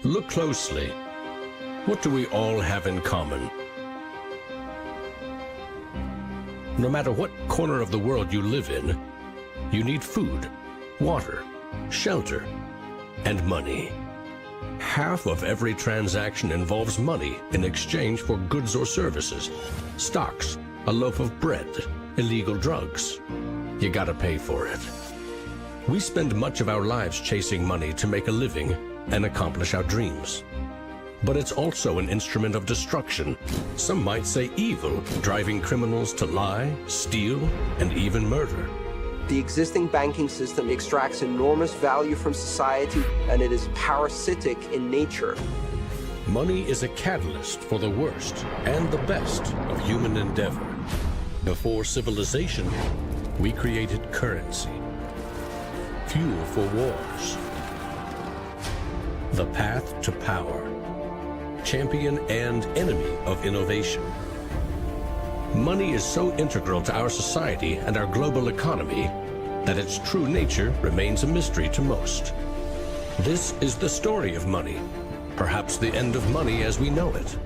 Look closely. What do we all have in common? No matter what corner of the world you live in, you need food, water, shelter, and money. Half of every transaction involves money in exchange for goods or services. Stocks, a loaf of bread, illegal drugs. You gotta pay for it. We spend much of our lives chasing money to make a living and accomplish our dreams. But it's also an instrument of destruction. Some might say evil, driving criminals to lie, steal, and even murder. The existing banking system extracts enormous value from society, and it is parasitic in nature. Money is a catalyst for the worst and the best of human endeavor. Before civilization, we created currency, fuel for wars, the path to power, champion and enemy of innovation. Money is so integral to our society and our global economy that its true nature remains a mystery to most. This is the story of money, perhaps the end of money as we know it.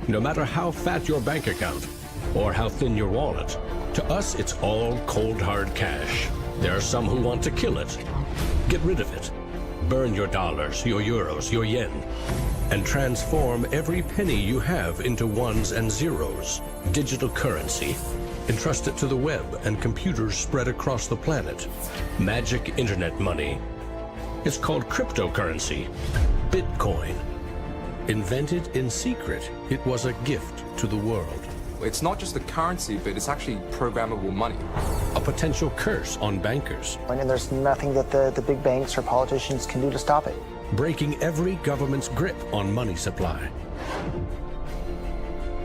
No matter how fat your bank account or how thin your wallet, to us it's all cold hard cash. There are some who want to kill it. Get rid of it. Burn your dollars, your euros, your yen, and transform every penny you have into ones and zeros. Digital currency. Entrust it to the web and computers spread across the planet. Magic internet money. It's called cryptocurrency. Bitcoin. Invented in secret, it was a gift to the world. It's not just a currency, but it's actually programmable money. A potential curse on bankers. And there's nothing that the big banks or politicians can do to stop it. Breaking every government's grip on money supply.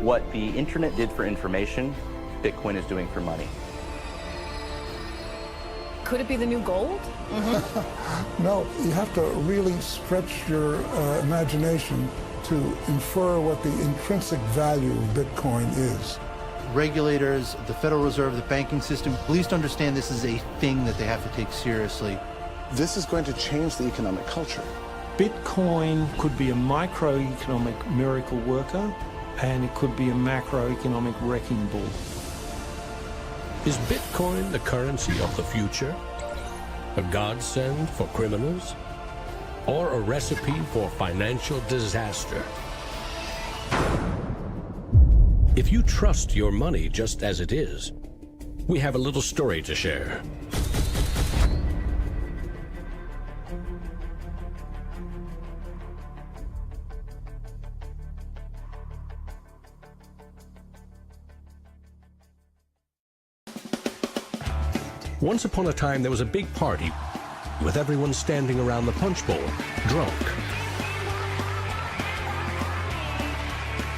What the internet did for information, Bitcoin is doing for money. Could it be the new gold? No, you have to really stretch your imagination to infer what the intrinsic value of Bitcoin is. Regulators, the Federal Reserve, the banking system, please understand this is a thing that they have to take seriously. This is going to change the economic culture. Bitcoin could be a microeconomic miracle worker, and it could be a macroeconomic wrecking ball. Is Bitcoin the currency of the future? A godsend for criminals? Or a recipe for financial disaster? If you trust your money just as it is, we have a little story to share. Once upon a time, there was a big party with everyone standing around the punch bowl, drunk.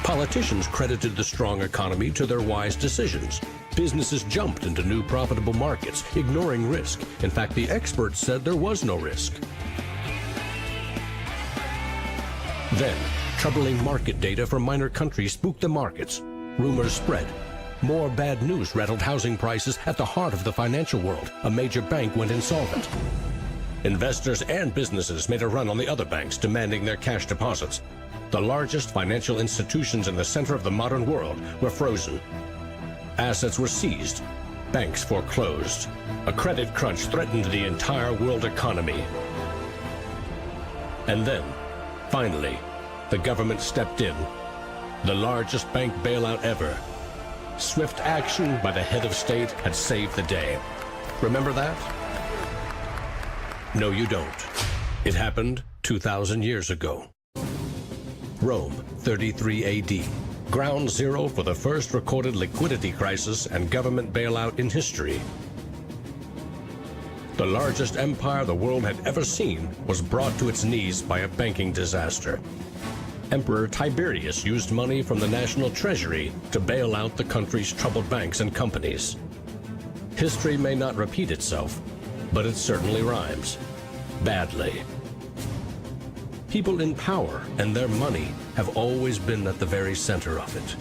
Politicians credited the strong economy to their wise decisions. Businesses jumped into new profitable markets, ignoring risk. In fact, the experts said there was no risk. Then, troubling market data from minor countries spooked the markets. Rumors spread. More bad news rattled housing prices at the heart of the financial world. A major bank went insolvent. Investors and businesses made a run on the other banks, demanding their cash deposits. The largest financial institutions in the center of the modern world were frozen. Assets were seized. Banks foreclosed. A credit crunch threatened the entire world economy. And then, finally, the government stepped in. The largest bank bailout ever. Swift action by the head of state had saved the day. Remember that? No, you don't. It happened 2,000 years ago. Rome, 33 AD. Ground zero for the first recorded liquidity crisis and government bailout in history. The largest empire the world had ever seen was brought to its knees by a banking disaster. Emperor Tiberius used money from the national treasury to bail out the country's troubled banks and companies. History may not repeat itself, but it certainly rhymes. Badly. People in power and their money have always been at the very center of it.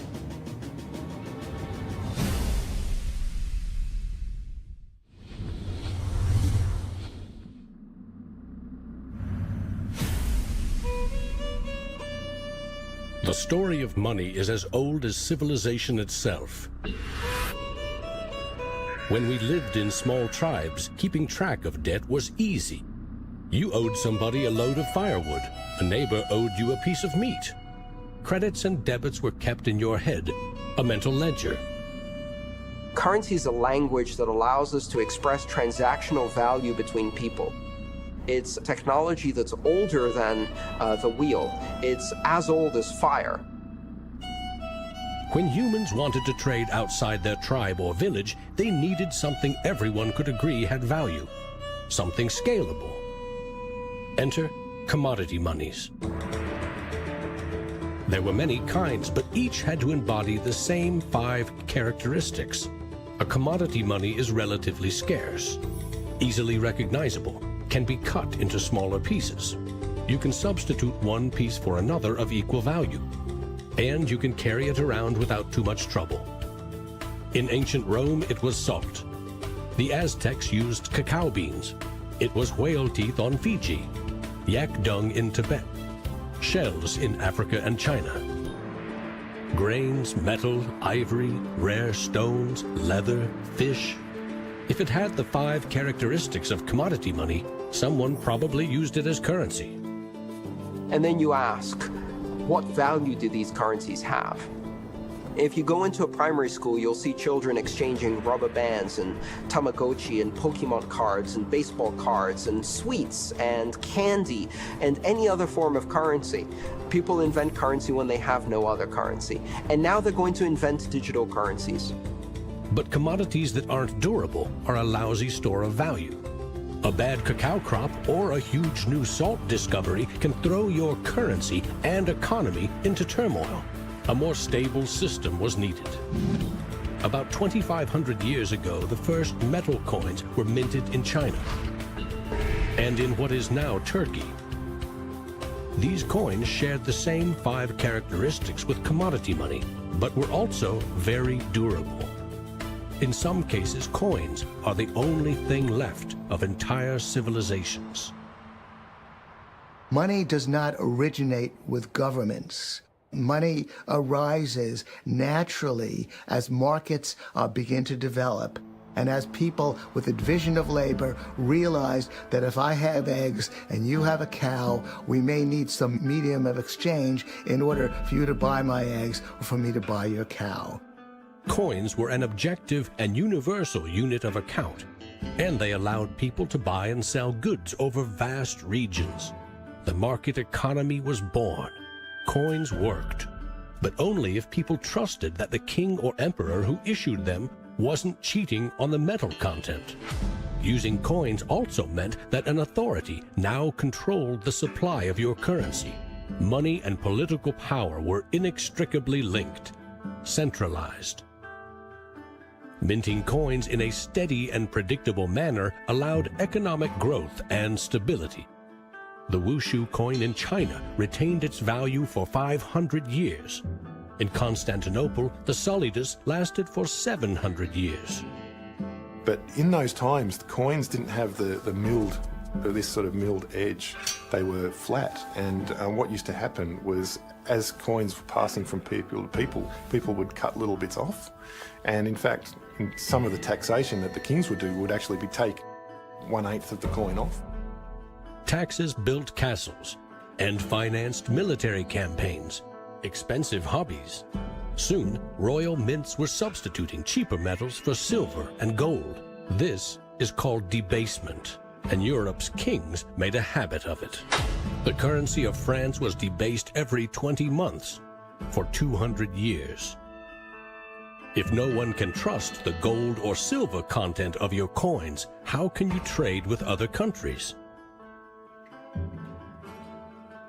The story of money is as old as civilization itself. When we lived in small tribes, keeping track of debt was easy. You owed somebody a load of firewood. A neighbor owed you a piece of meat. Credits and debits were kept in your head, a mental ledger. Currency is a language that allows us to express transactional value between people. It's technology that's older than the wheel. It's as old as fire. When humans wanted to trade outside their tribe or village, they needed something everyone could agree had value, something scalable. Enter commodity monies. There were many kinds, but each had to embody the same 5 characteristics. A commodity money is relatively scarce, easily recognizable, can be cut into smaller pieces. You can substitute one piece for another of equal value, and you can carry it around without too much trouble. In ancient Rome, it was salt. The Aztecs used cacao beans. It was whale teeth on Fiji, yak dung in Tibet, shells in Africa and China. Grains, metal, ivory, rare stones, leather, fish. If it had the 5 characteristics of commodity money, someone probably used it as currency. And then you ask, what value do these currencies have? If you go into a primary school, you'll see children exchanging rubber bands and Tamagotchi and Pokemon cards and baseball cards and sweets and candy and any other form of currency. People invent currency when they have no other currency. And now they're going to invent digital currencies. But commodities that aren't durable are a lousy store of value. A bad cacao crop or a huge new salt discovery can throw your currency and economy into turmoil. A more stable system was needed. About 2,500 years ago, the first metal coins were minted in China and in what is now Turkey. These coins shared the same 5 characteristics with commodity money, but were also very durable. In some cases, coins are the only thing left of entire civilizations. Money does not originate with governments. Money arises naturally as markets begin to develop and as people with a division of labor realize that if I have eggs and you have a cow, we may need some medium of exchange in order for you to buy my eggs or for me to buy your cow. Coins were an objective and universal unit of account, and they allowed people to buy and sell goods over vast regions. The market economy was born. Coins worked, but only if people trusted that the king or emperor who issued them wasn't cheating on the metal content. Using coins also meant that an authority now controlled the supply of your currency. Money and political power were inextricably linked, centralized. Minting coins in a steady and predictable manner allowed economic growth and stability. The Wushu coin in China retained its value for 500 years. In Constantinople, the solidus lasted for 700 years. But in those times, the coins didn't have this sort of milled edge. They were flat, and what used to happen was, as coins were passing from people to people, people would cut little bits off. And in fact, in some of the taxation that the kings would do would actually be take 1/8 of the coin off. Taxes built castles and financed military campaigns, expensive hobbies. Soon, royal mints were substituting cheaper metals for silver and gold. This is called debasement, and Europe's kings made a habit of it. The currency of France was debased every 20 months for 200 years. If no one can trust the gold or silver content of your coins, how can you trade with other countries?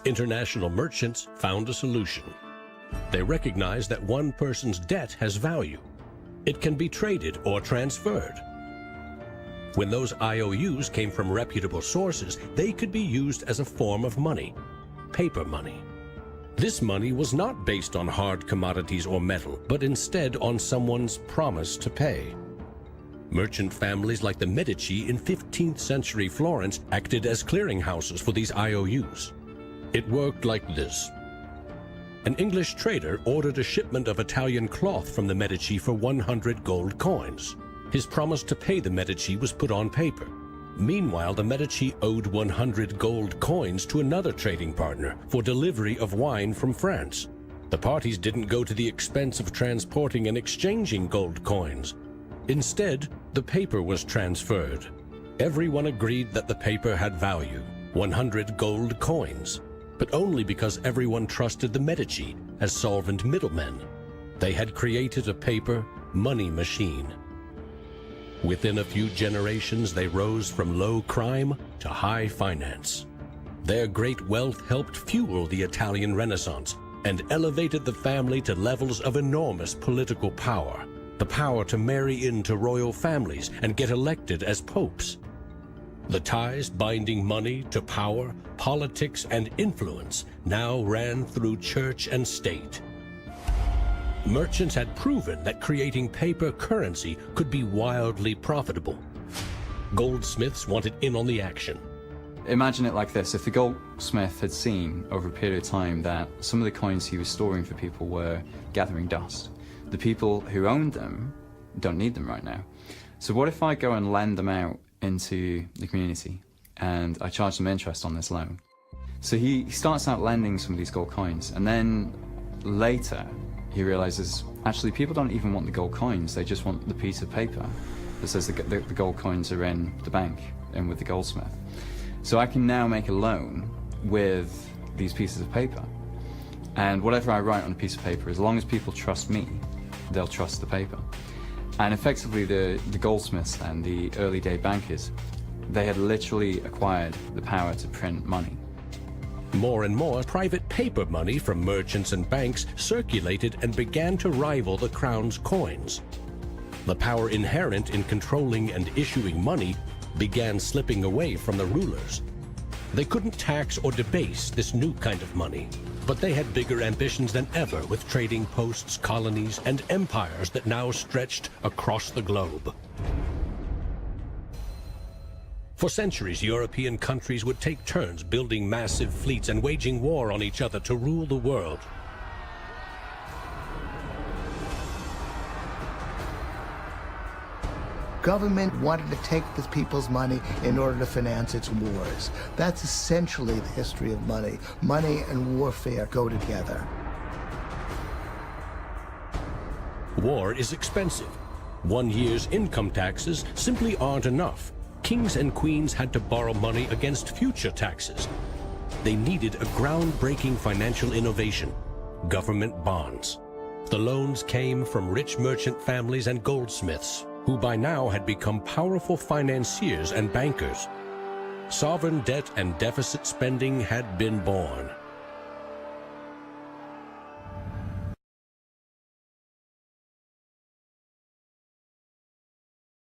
International merchants found a solution. They recognized that one person's debt has value. It can be traded or transferred. When those IOUs came from reputable sources, they could be used as a form of money, paper money. This money was not based on hard commodities or metal, but instead on someone's promise to pay. Merchant families like the Medici in 15th century Florence acted as clearinghouses for these IOUs. It worked like this. An English trader ordered a shipment of Italian cloth from the Medici for 100 gold coins. His promise to pay the Medici was put on paper. Meanwhile, the Medici owed 100 gold coins to another trading partner for delivery of wine from France. The parties didn't go to the expense of transporting and exchanging gold coins. Instead, the paper was transferred. Everyone agreed that the paper had value, 100 gold coins, but only because everyone trusted the Medici as solvent middlemen. They had created a paper money machine. Within a few generations, they rose from low crime to high finance. Their great wealth helped fuel the Italian Renaissance and elevated the family to levels of enormous political power. The power to marry into royal families and get elected as popes. The ties binding money to power, politics, and influence now ran through church and state. Merchants had proven that creating paper currency could be wildly profitable. Goldsmiths wanted in on the action. Imagine it like this: if the goldsmith had seen over a period of time that some of the coins he was storing for people were gathering dust, the people who owned them don't need them right now. So what if I go and lend them out into the community and I charge them interest on this loan? So he starts out lending some of these gold coins, and then later he realizes actually people don't even want the gold coins, they just want the piece of paper that says the gold coins are in the bank and with the goldsmith. So I can now make a loan with these pieces of paper, and whatever I write on a piece of paper, as long as people trust me, they'll trust the paper. And effectively the goldsmiths and the early day bankers, they had literally acquired the power to print money. More and more private paper money from merchants and banks circulated and began to rival the crown's coins. The power inherent in controlling and issuing money began slipping away from the rulers. They couldn't tax or debase this new kind of money, but they had bigger ambitions than ever with trading posts, colonies, and empires that now stretched across the globe. For centuries, European countries would take turns building massive fleets and waging war on each other to rule the world. Government wanted to take the people's money in order to finance its wars. That's essentially the history of money. Money and warfare go together. War is expensive. 1 year's income taxes simply aren't enough. Kings and queens had to borrow money against future taxes. They needed a groundbreaking financial innovation: government bonds. The loans came from rich merchant families and goldsmiths, who by now had become powerful financiers and bankers. Sovereign debt and deficit spending had been born.